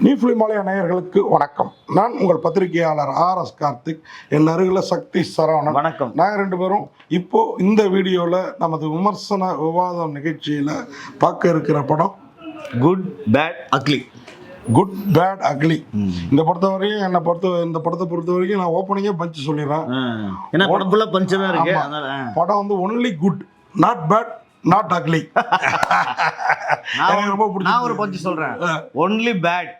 நீஃப்லிமாலய நேயர்களுக்கு வணக்கம். நான் உங்கள் பத்திரிகையாளர் ஆர்.எஸ். கார்த்திக். என் அருகில் சக்தி சரவணன். வணக்கம். நாங்கள் ரெண்டு பேரும் இப்போ இந்த வீடியோவில் நமது விமர்சன விவாதம் நிகழ்ச்சியில் பார்க்க இருக்கிற படம் Good Bad Ugly. Good Bad Ugly. இந்த பொறுத்தவரையும் இந்த படத்தை பொறுத்த வரைக்கும் நான் ஓப்பனிங்கே பஞ்சு சொல்லிடுறேன். ஏன்னா படம் ஃபுல்லாக பஞ்சு தான் இருக்கு. படம் வந்து only good, not bad, not ugly. நான் ஒரு பஞ்சு சொல்றேன். Only bad,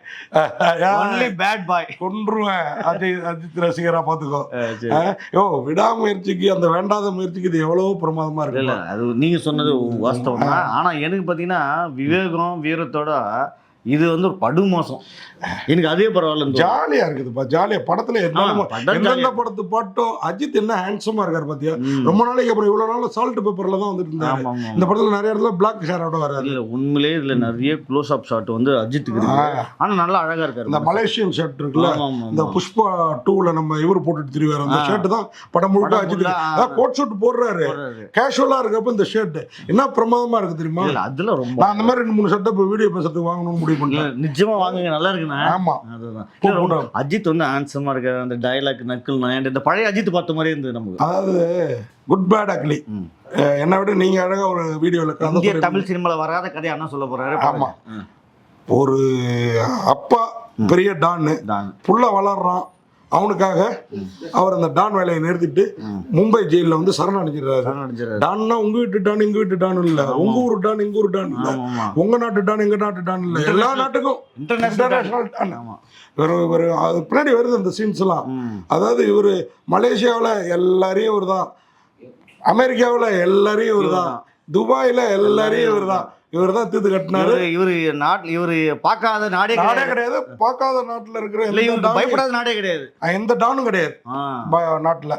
only bad boy. கொன்றுவேன் அஜித் ரசிகரா பாத்துக்கோ. விடாமுயற்சிக்கு, அந்த வேண்டாத முயற்சிக்கு இது எவ்வளவோ பிரமாதமா இருக்கு. இல்ல அது நீங்க சொன்னது வாஸ்தவம் தான். ஆனா எனக்கு பாத்தீங்கன்னா விவேகம் வீரத்தோட இது வந்து ஒரு படுமோசம். எனக்கு அதே பரவாயில்ல, ஜாலியா இருக்குதுப்பா. ஜாலியா படத்துல எந்தெந்த படத்து பாட்டும் அஜித் என்ன ஹேண்ட்ஸமா இருக்காரு பாத்தியா. ரொம்ப நாளைக்கு அப்புறம் இவ்வளவு நாள் சால்ட் பேப்பர்ல தான் வந்துட்டு இருந்தாரு. இந்த படத்துல நிறைய இடத்துல பிளாக் ஷேரோட வராது. இல்ல உண்மையிலே இதுல நிறைய க்ளோஸ் அப் ஷாட் வந்து அஜித்துக்கு இருக்கு. ஆனா நல்லா அழகா இருக்காரு. இந்த மலேசியன் ஷர்ட் இருக்குல்ல, இந்த புஷ்பா 2ல நம்ம இவரு போட்டுட்டு திரிவாரு, அந்த ஷர்ட் தான் படம் முழுக்க அஜித். கோட் ஷூட் போடுறாரு, கேஷுவலா இருக்கப்ப இந்த ஷர்ட் என்ன பிரமாதமா இருக்கு தெரியுமா. அதுல ரொம்ப நான் அந்த மாதிரி 2-3 ஷர்ட் இப்போ வீடியோ பேசுறதுக்கு வாங்கணும்னு முடிவு பண்ணேன். நிச்சயமா வாங்குங்க, நல்லா இருக்குண்ணா. ஆமா, அதுதான் அஜித் வந்து ஹேண்ட்ஸமா இருக்காரு. அந்த டயலாக் நக்கல் இந்த பழைய அஜித் பார்த்த மாதிரி இருந்தது நமக்கு. அதாவது குட் பேட் அக்லி என்ன விட நீங்க அழகா ஒரு வீடியோல தமிழ் சினிமால வராத கதையா என்ன சொல்ல போறாரு. ஆமா, ஒரு அப்பா பெரிய டான்னு புள்ள வளர்றான், அவனுக்காக அவர் அந்த டான் வேலையை நிறுத்திட்டு மும்பை ஜெயில வந்து சரணடைஞ்சிடறாரு. டான்னா உங்க வீட்டு டான் இங்க வீட்டு டான் இல்ல, உங்க ஊரு டான் இங்க ஊரு டான் இல்ல, உங்க நாட்டு டான் எங்க நாட்டு டான் இல்ல, எல்லா நாட்டுக்கும் இன்டர்நேஷனல் டான். அது பின்னாடி வருது அந்த சீன்ஸ் எல்லாம். அதாவது இவரு மலேசியாவில் எல்லாரையும் இவர் தான், அமெரிக்காவில் எல்லாரையும் இவர் தான், துபாயில எல்லாரையும் இவர் தான், இவர் தான் தீர்த்து கட்டினாரு. இவரு பார்க்காத நாடே கிடையாது, பார்க்காத நாட்டுல இருக்கிற பயப்படாத நாடே கிடையாது, எந்த டானும் கிடையாது நாட்டுல.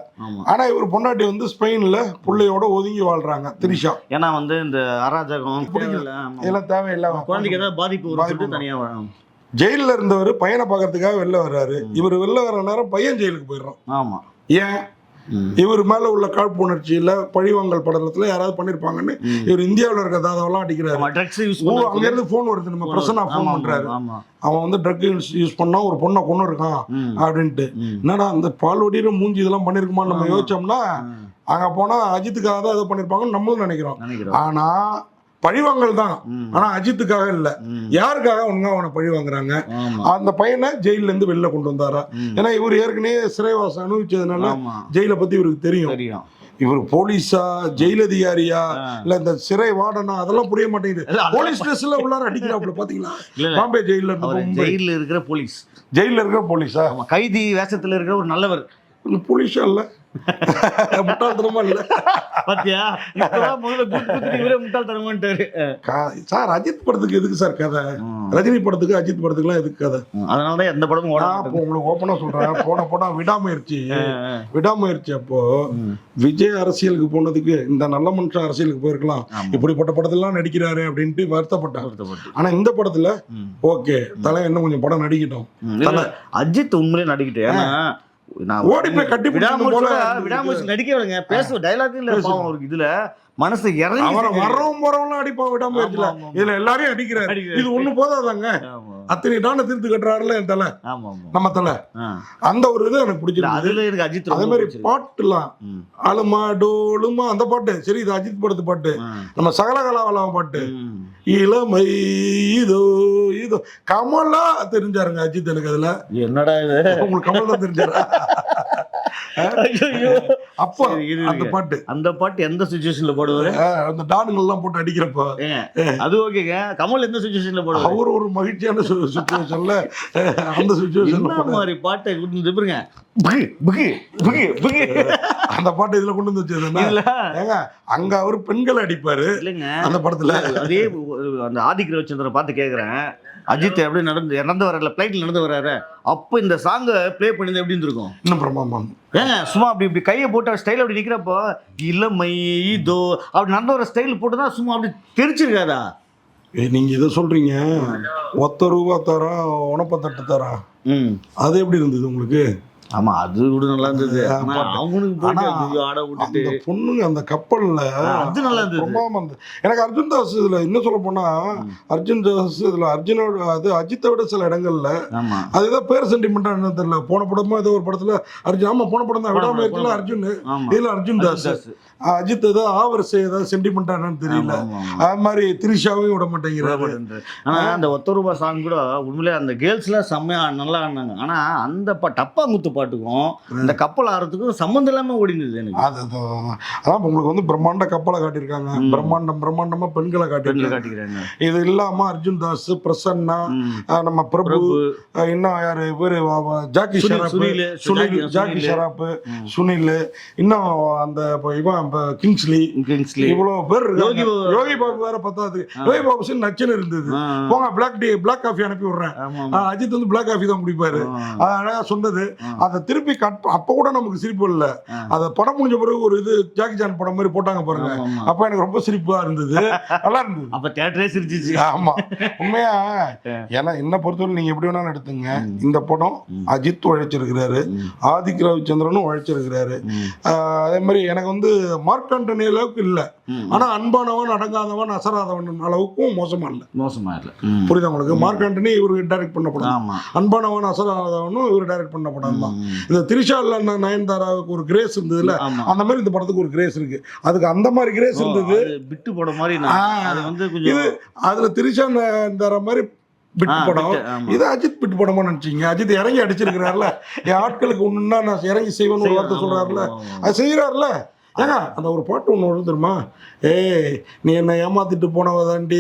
ஆனா இவர் பொண்டாட்டி வந்து ஸ்பெயின்ல பிள்ளையோட ஒதுங்கி வாழ்றாங்க, திரிஷா. ஏன்னா வந்து இந்த அராஜகம் இதெல்லாம் தேவையில்லாம குழந்தைக்கு ஏதாவது பாதிப்பு தனியா. ஜெயில இருந்தவர் பையனை பாக்குறதுக்காக வெளில வர்றாரு. இவர் வெளில வர நேரம் பையன் ஜெயிலுக்கு போயிடுறான். ஆமா, ஏன்? இவர் மேல உள்ள காழ்ப்புணர்ச்சியில பழிவாங்கல் படலத்துல யாராவது பண்ணிருப்பாங்கன்னு இவர் இந்தியாவில் இருக்க தாதாவெல்லாம் அடிக்கிறாரு. அங்க இருந்து போன் வருது, நம்ம பிரசன்னா போன் பண்றாரு. அவன் வந்து ட்ரக் யூஸ் பண்ணா ஒரு பொண்ணை கொண்டு இருக்கான் அப்படின்ட்டு. என்னடா அந்த பால் ஒடிற மூஞ்சி இதெல்லாம் பண்ணிருக்குமான்னு நம்ம யோசிச்சோம்னா அங்க போனா அஜித்துக்காக தான் ஏதோ பண்ணிருப்பாங்கன்னு நம்மளும் நினைக்கிறோம். ஆனா பழிவாங்கல் தான், ஆனா அஜித்துக்காக இல்ல. யாருக்காக ஒழுங்கா அவனை பழி வாங்குறாங்க? அந்த பையனை ஜெயில இருந்து வெளில கொண்டு வந்தாரா? ஏன்னா இவர் ஏற்கனவே சிறைவாசம் அனுபவிச்சதுனால ஜெயில பத்தி இவருக்கு தெரியும். இவர் போலீஸா, ஜெயில் அதிகாரியா, இல்ல இந்த சிறை வார்டனா, அதெல்லாம் புரிய மாட்டேங்குது. போலீஸ் ஸ்டேஷன்ல உள்ளார அடிக்கிறாப்புல பாத்தீங்களா? பாம்பே ஜெயில இருக்கிற போலீஸ், ஜெயில இருக்கிற போலீஸா, கைதி வேஷத்துல இருக்கிற ஒரு நல்லவர் போலீஸா இல்ல, முட்டாள்தனமா இல்ல பாத்தியா? முட்டாள்தனமாட்டாரு சார். அஜித் படத்துக்கு எதுக்கு சார் கதை? ரஜினி படத்துக்கு அஜித் படத்துக்குலாம் எதுக்கு கதை? அதனாலதான் எந்த படமும் உங்களுக்கு ஓப்பனா சொல்றேன். போன விடாமுயற்சி அப்போ விஜய் அரசியலுக்கு போனதுக்கு இந்த நல்ல மனுஷன் அரசியலுக்கு போயிருக்கலாம், இப்படிப்பட்ட படத்தெல்லாம் நடிக்கிறாரு அப்படின்ட்டு வருத்தப்பட்டாங்க. ஆனா இந்த படத்துல ஓகே, தலை இன்னும் கொஞ்சம் படம் நடிக்கட்டும். அஜித் உண்மையிலே நடிக்கிட்டு, ஏன்னா ஓடி போய் கட்டி விடாமுயற்சி நடிக்க விடுங்க, பேசுவ டைலாக் இல்ல பாவம் அவருக்கு. இதுல மனசு இறங்கி வரவங்க அடிப்பான் விடாமுயற்சியில. இதுல எல்லாரையும் அடிக்கிறாரு. இது ஒண்ணு போதாதாங்க, அத்தனை டான தீர்த்து கட்டுறாருல என் தலை, நம்ம தலை. அந்த ஒரு இது எனக்கு பிடிச்சிருக்கு. அஜித் அதே மாதிரி பாட்டுலாம் அலுமா டோலுமா அந்த பாட்டு சரி, இது அஜித் படத்து பாட்டு. நம்ம சகலகலாவலாம் பாட்டு இளமை இதோ இதோ கமலா தெரிஞ்சாருங்க அஜித். எனக்கு அதுல என்னடா இது, உங்களுக்கு கமல் தான் தெரிஞ்சாரு அப்போ அந்த பாட்டு எந்த சிச்சுவேஷன்ல போடுவாரு? அந்த டானுங்கள் எல்லாம் போட்டு அடிக்கிறப்ப அது ஓகேங்க. கமல் எந்த சிச்சுவேஷன்ல போடுவாரு? அவர் ஒரு மகிழ்ச்சியான சிச்சுவேஷன்ல அந்த சிச்சுவேஷன்ல மாதிரி பாட்டை கொடுத்துருங்க. அந்த பாட்டு இதுல கொண்டு வந்து வச்சது அங்க அவர் பெண்கள் அடிப்பாரு இல்லைங்க அந்த படத்துல. அதே அந்த ஆதிக் ரவிச்சந்திரன் பார்த்து கேக்குறேன், அஜித் எப்படி நடந்து வர்றாரு, பிளைட்ல நடந்து வர்றாரு, அப்போ இந்த சாங்கை பிளே பண்ணி எப்படி இருந்திருக்கும்? இன்னும் பிரமாதம். ஏங்க சும்மா இப்படி கையை போட்டு ஸ்டைல் அப்படி நிக்கிறப்போ இளமை இதோ அப்படி நடந்து வர ஸ்டைல் போட்டுதான் சும்மா அப்படி தெரிச்சிருக்காதா? நீங்க இதை சொல்றீங்க, ₹1 தரா உணப்பத்தட்டு தரா, அது எப்படி இருந்தது உங்களுக்கு? ஆமா அது கூட நல்லா இருந்தது. ஆனா அவனுக்கு போயிட்டு ஆனா, ஐயோ, ஆட விட்டுட்டு அந்த பொண்ணுங்க அந்த கப்பல்ல அது நல்லா இருந்தது. பிரமாதமா இருந்தது. எனக்கு அர்ஜுன் தாஸ் இதுல இன்னும் சொல்ல போனா அர்ஜுன் தாஸ் இதுல அர்ஜுனோட அது அஜித்தை விட சில இடங்கள்ல ஆமா அது ஏதோ பேர் சென்டிமெண்டா என்ன தெரியல. போன படமா ஏதோ ஒரு படத்துல அர்ஜுன், ஆமா போன படம் தான், விடாம இருக்குல்ல அர்ஜுன், ஆமா இதுல அர்ஜுன் தாஸ். அஜித் ஏதோ ஆவரிசை ஏதாவது சென்டிமெண்டா என்னன்னு தெரியல. அது மாதிரி திரிஷாவையும் விட மாட்டேங்கிறாரு. ஆனா அந்த ஒத்த ரூபா சாங் கூட உண்மையிலே அந்த கேர்ள்ஸ்லாம் செம்மையா நல்லா ஆடினாங்க. ஆனா அந்த டப்பாங்குத்து பாட்டுக்கும் இந்த கப்பல் ஆடுறதுக்கும் சம்மந்தம் இல்லாம ஓடினது எனக்கு. அதான் உங்களுக்கு வந்து பிரம்மாண்ட கப்பலை காட்டியிருக்காங்க, பிரம்மாண்டமா பெண்களை காட்டியிருக்காங்க. இது இல்லாம அர்ஜுன் தாஸ், பிரசன்னா, நம்ம பிரபு, இன்னும் யாரு இவரு ஜாக்கி ஷராப், சுனில், ஜாக்கி ஷராப், சுனில், இன்னும் அந்த இவன் கிங்ஸ்லி, இவ்வளவு பேர் இருக்காங்க. யோகி பாபு வேற பத்தாது. யோகி பாபு சீன் நச்சுன்னு இருந்தது. போங்க பிளாக் காஃபி அனுப்பி விடுறேன். அஜித் வந்து பிளாக் காஃபி தான் குடிப்பாரு. அது அழகா சொன்னது. அதை திருப்பி அப்ப கூட நமக்கு சிரிப்பு இல்ல. அத படம் முடிஞ்ச பிறகு ஒரு இது ஜாக்கி சான் படம் மாதிரி போட்டாங்க பாருங்க, அப்ப எனக்கு ரொம்ப சிரிப்பா இருந்தது, நல்லா இருந்தது. அப்ப தியேட்டரே சிரிச்சிச்சு. ஆமா உண்மையா. ஏன்னா என்ன பொறுத்தவரை நீங்க எப்படி வேணாலும் எடுத்துங்க, இந்த படம் அஜித் உழைச்சிருக்கிறாரு, ஆதிக் ரவிச்சந்திரனும் உழைச்சிருக்கிறாரு. அதே மாதிரி எனக்கு வந்து மார்க் ஆண்டனி அளவுக்கு இல்ல, ஆனா அன்பானவன், அடங்காதவன், அசராதவன் அளவுக்கும் மோசமா இல்ல. புரியுதா உங்களுக்கு? மார்க் ஆண்டனி இவரு டைரக்ட் பண்ண படம், அன்பானவன் அசராதவனும் இவரு டைரக்ட் பண்ண படம் தான். இந்த திரிஷா நயன்தாராவுக்கு ஒரு கிரேஸ் இருந்ததுல, அந்த மாதிரி இந்த படத்துக்கு ஒரு கிரேஸ் இருக்கு. அதுக்கு அந்த மாதிரி கிரேஸ் இருந்தது. விட்டு போட மாதிரி இது அதுல திரிஷா நயன்தாரா மாதிரி பிட்டு படம். இது அஜித் பிட்டு படமா நினைச்சீங்க? அஜித் இறங்கி அடிச்சிருக்கிறாருல, என் ஆட்களுக்கு ஒண்ணுன்னா நான் இறங்கி செய்வேன்னு ஒரு வார்த்தை சொல்றாருல, அது செய்யறாருல. ஏங்க அந்த ஒரு பாட்டு ஒன்று வரும் தெரியுமா? ஏய் நீ என்ன ஏமாத்திட்டு போனவ தாண்டி,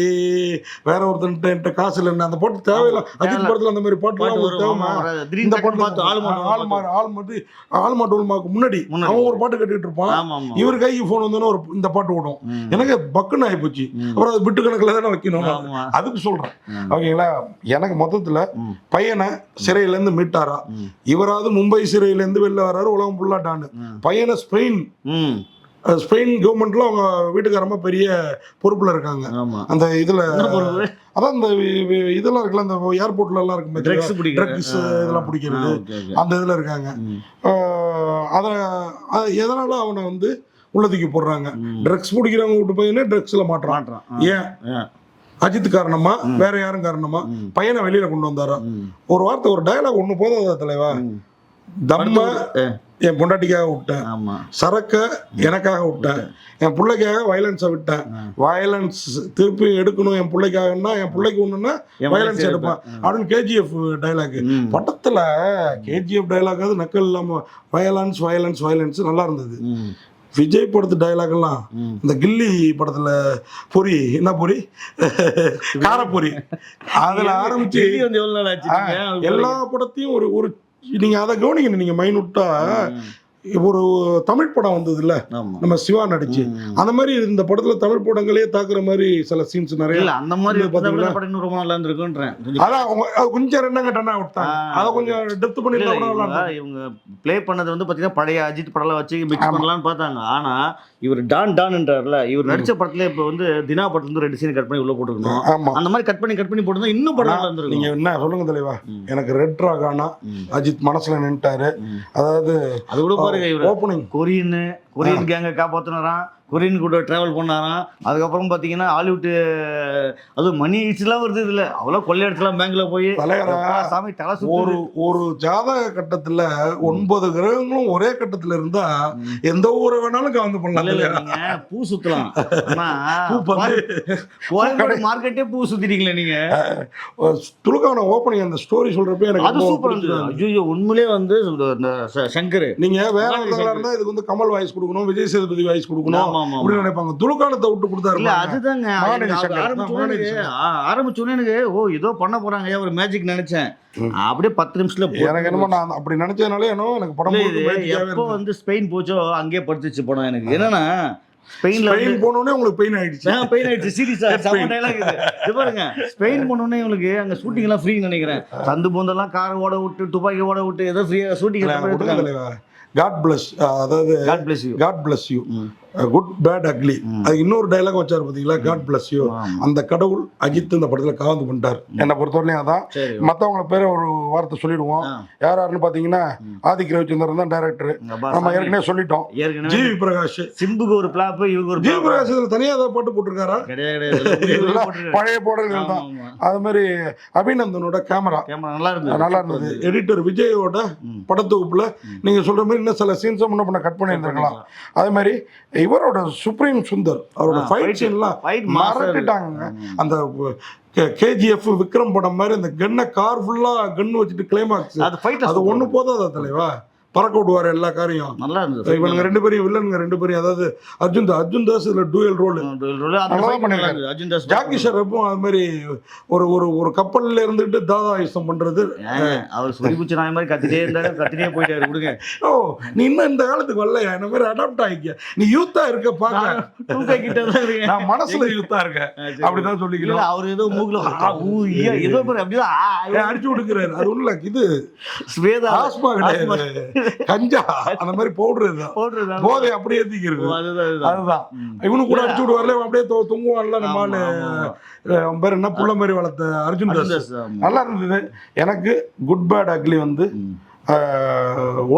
வேற ஒருத்தன்ட்ட காசு இல்லைன்னு, அந்த பாட்டு தேவையில்லை. அஜித் படத்துல அந்த மாதிரி பாட்டுலாம் தேவைமா? இந்த பாட்டு ஆல்மாட்டோல்மாக்கு முன்னாடி அவன் ஒரு பாட்டு கட்டிட்டு இருப்பான், இவர் கைக்கு போன் வந்தோன்னா ஒரு இந்த பாட்டு ஓடும். எனக்கு பக்குன்னு ஆயிப்போச்சு. அப்புறம் அது பிட்டு கணக்குல தானே வைக்கணும், அதுக்கு சொல்றேன். ஓகேங்களா? எனக்கு மொத்தத்துல பையனை சிறையில இருந்து மீட்டாரா, இவராது மும்பை சிறையில இருந்து வெளில வர்றாரு, உலகம் ஃபுல்லா டான்னு. பையனை ஸ்பெயின் கவர்மெண்ட்ல அவங்க வீட்டுக்காரமா பெரிய பொறுப்புல இருக்காங்க. அந்த இதுல அதான் இந்த இதெல்லாம் இருக்குல்ல, அந்த ஏர்போர்ட்ல எல்லாம் இருக்கு ட்ரக்ஸ் இதெல்லாம் பிடிக்கிறது, அந்த இதுல இருக்காங்க. எதனால அவனை வந்து உள்ளதுக்கு போடுறாங்க? ட்ரக்ஸ் பிடிக்கிறவங்க விட்டு பையனே ட்ரக்ஸ்ல மாட்டுறான். ஏன்? அஜித் காரணமா, வேற யாரும் காரணமா? பையனை வெளியில கொண்டு வந்தாரா? ஒரு வார்த்தை, ஒரு டயலாக் ஒண்ணு போதாதா தலைவா? தம்ம என் பொண்டாட்டிக்காக விட்டேன், சரக்க எனக்காக விட்டேன், என் பிள்ளைக்காக வயலன்ஸை விட்டேன், வயலன்ஸ் திருப்பி எடுக்கணும் என் பிள்ளைக்காகன்னா, என் பிள்ளைக்கு ஒண்ணுன்னா வயலன்ஸ் எடுப்பேன் அப்படின்னு கேஜிஎஃப் டைலாக். படத்துல கேஜிஎஃப் டைலாக் அது நக்கல் இல்லாம வயலன்ஸ் வயலன்ஸ் வயலன்ஸ் நல்லா இருந்தது. விஜய் படத்து டைலாக் எல்லாம், இந்த கில்லி படத்துல பொரி, என்ன பொரி, காரப்பொரி, அதுல ஆரம்பிச்சு எல்லா படத்தையும் ஒரு நீங்க அதை கவனிக்கணும். நீங்க மைனூட்டா ஒரு தமிழ் படம் வந்தது இல்ல, நம்ம சிவா நடிச்சு, அந்த மாதிரி இந்த படத்துல தமிழ் படங்களே தாக்குற மாதிரி சில சீன்ஸ் நிறைய அந்த மாதிரி ரொம்ப நல்லா இருந்திருக்குன்றேன். அதான் கொஞ்சம் ரெண்டாங்க டன்னா விட்டாங்க, அதை கொஞ்சம் டெப்த் பண்ணிருந்தா. இவங்க ப்ளே பண்ணது வந்து பாத்தீங்கன்னா பழைய அஜித் படம்லாம் வச்சு மிக்ஸ் பண்ணலாம்னு பார்த்தாங்க. ஆனா இவர் டான்ன்றார்ல, இவர் நடிச்ச படத்துல இப்ப வந்து தினா படத்துல இருந்து 2 சீன் கட் பண்ணி உள்ள போட்டுருக்கணும். அந்த மாதிரி கட் பண்ணி போட்டுருந்தா இன்னும் படம் நல்லா இருந்திருக்கும். நீங்க என்ன சொல்லுங்க தலைவா? எனக்கு ரெட் ராகானா அஜித் மனசுல நின்ட்டாரு. அதாவது அது கூட ஓப்பனிங் கொரியன் கேங்க காப்பாத்தினாராம், கொரியன் கூட டிராவல் பண்ணாராம். அதுக்கப்புறம் பார்த்தீங்கன்னா ஹாலிவுட், அதுவும் மணி ஹிட்ஸ்லாம் வருது இதில், அவ்வளோ கொள்ளையடிச்சலாம் பேங்க்ல போய் சாமி தலை ஒரு ஜாதக கட்டத்தில் 9 கிரகங்களும் ஒரே கட்டத்தில் இருந்தா எந்த ஊரை வேணாலும் கவர்ந்து பண்ணலாம். நீங்க பூ சுத்தலாம், மார்க்கெட்டே பூ சுத்திட்டீங்களே நீங்க. துலுக்கான ஓப்பனிங் அந்த ஸ்டோரி சொல்றப்ப எனக்கு அது சூப்பர் இருந்தது. ஐயோ உண்மையிலே வந்து இந்த சங்கர், நீங்க வேற ஒருத்தங்களா இருந்தா இதுக்கு வந்து கமல் வாய்ஸ் கொடுக்கணும், விஜய் சேதுபதி வாய்ஸ் கொடுக்கணும் அப்படி நினைப்பாங்க. துலுக்கானத்தை விட்டு கொடுத்தாரு. அதுதாங்க ஆரம்பிச்சோன்னே எனக்கு ஏதோ பண்ண போறாங்க ஒரு மேஜிக் நினைச்சேன். அப்படியே 10 நிமிஷத்துல எனக்கு என்னமோ நான் அப்படி நினைச்சதுனால எனக்கு படம் எப்போ வந்து ஸ்பெயின் போச்சோ அங்கேயே படுத்துச்சு படம். எனக்கு என்னன்னா ஸ்பெயின் போனோடனே உங்களுக்கு பெயின் ஆயிடுச்சு. சீரியஸா செம டயலாக் இது பாருங்க. ஸ்பெயின் போனோடனே உங்களுக்கு அங்க ஷூட்டிங் எல்லாம் ஃப்ரீ நினைக்கிறேன். சந்து போந்தெல்லாம் கார் ஓட விட்டு துப்பாக்கி ஓட விட்டு ஏதோ ஃப்ரீயா ஷூட்டிங். காட் பிளஸ், அதாவது God bless you. Good Bad Ugly. அது இன்னொரு டைலாக் வச்சாரு பாத்தீங்களா, காட் பிளஸ் யூ. அந்த கடவுள் அஜித் இந்த படத்துல காவந்து பண்ணிட்டார். என்னை பொறுத்தவரையிலும் அதான். மத்தவங்கள பேரை ஒரு வார்த்தை சொல்லிடுவோம். யாருன்னு பாத்தீங்கன்னா ஆதிக் ரவிச்சந்திரன் தான் டைரக்டர். நம்ம ஏற்கனவே சொல்லிட்டோம். ஜிவி பிரகாஷ், சிம்புக்கு ஒரு பிளாப், இவருக்கு ஒரு ஜிவி பிரகாஷ் தனியா ஏதாவது பாட்டு போட்டிருக்காரா? பழைய பாடல்கள் தான். அது மாதிரி அபிநந்தனோட கேமரா நல்லா இருந்தது. எடிட்டர் விஜயோட படத்தொகுப்புல நீங்க சொல்ற மாதிரி இன்னும் சில சீன்ஸ் முன்ன பண்ண கட் பண்ணி இருந்திருக்கலாம். அதே மாதிரி இவரோட சுப்ரீம் சுந்தர் அவரோட ஃபைட் சீன்லாம் மறந்துட்டாங்க. அந்த கேஜிஎஃப் விக்ரம் படம் மாதிரி அந்த கன்னை கார் ஃபுல்லா கன் வச்சுட்டு கிளைமாக்ஸ் அது ஒண்ணு போதாதா தலைவா? பறக்க விடுவார் எல்லா காரையும். நல்லா இருந்தது. இவனுங்க 2 பேரையும் வில்லனுங்க 2 பேரையும், அதாவது அர்ஜுன் தாஸ் இதுல டூயல் ரோல் ஜாக்கி ஷெராப்பும் அது மாதிரி ஒரு கப்பல்ல இருந்துட்டு தாதா யுத்தம் பண்றது. அவர் சொரிபுச்சு நாய் மாதிரி கத்திட்டே இருந்தாரு, கத்திட்டே போயிட்டாரு. கொடுங்க. ஓ, நீ இன்னும் இந்த காலத்துக்கு வரலையா? இந்த மாதிரி அடாப்ட் ஆகிக்க. நீ யூத்தா இருக்க பாக்க, நான் மனசுல யூத்தா இருக்க அப்படிதான் சொல்லிக்கிறேன். அவர் ஏதோ மூக்குல ஏதோ அப்படிதான் அடிச்சு விடுக்கிறாரு. அது ஒண்ணு இது ஸ்வேதா ஆஸ்மா கிடையாது, கஞ்சா அந்த மாதிரி பவுடர் போதை அப்படியே ஏத்திக்கிறது. அதுதான் இவனு கூட அடிச்சு விடுவார்ல, அப்படியே தொங்குவான்ல நம்ம பேர் என்ன புள்ள மாதிரி வளர்த்த அர்ஜுன் தாஸ். நல்லா இருந்தது. எனக்கு குட் பேட் அக்லி வந்து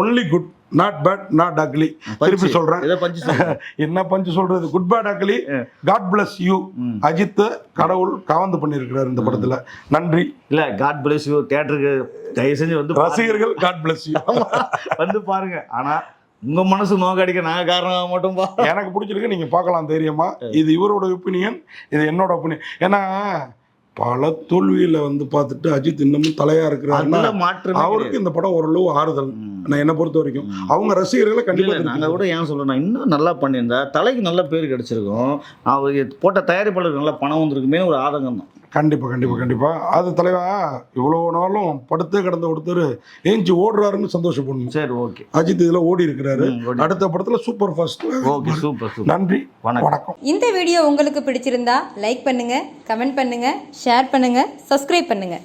only good, not bad not ugly. திருப்பி சொல்றேன், என்ன பஞ்சு சொல்றது? Good Bad Ugly, God bless you. Ajith கடவுள் காவந்து பண்ணிருக்கிறார் இந்த படத்துல. நன்றி. இல்ல, காட் பிளஸ் யூ தியேட்டருக்கு தயவு செஞ்சு வந்து ரசிகர்கள் காட் பிளஸ் யூ வந்து பாருங்க. ஆனா உங்க மனசு நோக்கடிக்க நாங்க காரணம் மட்டும் எனக்கு பிடிச்சிருக்கு, நீங்க பார்க்கலாம் தைரியமா. இது இவரோட ஒப்பீனியன், இது என்னோட ஒப்பீனியன். ஏன்னா பல தோல்வியில வந்து பார்த்துட்டு அஜித் இன்னமும் தலையா இருக்கிறாருன்னா அவருக்கு இந்த படம் ஓரளவு ஆறுதல். நான் என்ன பொறுத்த வரைக்கும் அவங்க ரசிகர்களை கண்டிப்பா. நாங்கள் கூட ஏன் சொல்றேன், இன்னும் நல்லா பண்ணியிருந்தா தலைக்கு நல்ல பேர் கிடைச்சிருக்கும், அவர் போட்ட தயாரிப்பாளருக்கு நல்ல பணம் வந்திருக்குமே ஒரு ஆதங்கம் தான். கண்டிப்பா கண்டிப்பா கண்டிப்பா. அது தலைவா இவ்வளவு நாளும் படுத்தே கிடந்த ஒருத்தர் ஏஞ்சி ஓடுறாருன்னு சந்தோஷப்படணும். சரி, ஓகே. அஜித் இதுல ஓடி இருக்கிறாரு. அடுத்த படத்துல சூப்பர் ஃபாஸ்ட். Okay, super. நன்றி, வணக்கம். இந்த வீடியோ உங்களுக்கு பிடிச்சிருந்தா லைக் பண்ணுங்க, கமெண்ட் பண்ணுங்க, ஷேர் பண்ணுங்க, சப்ஸ்கிரைப் பண்ணுங்க.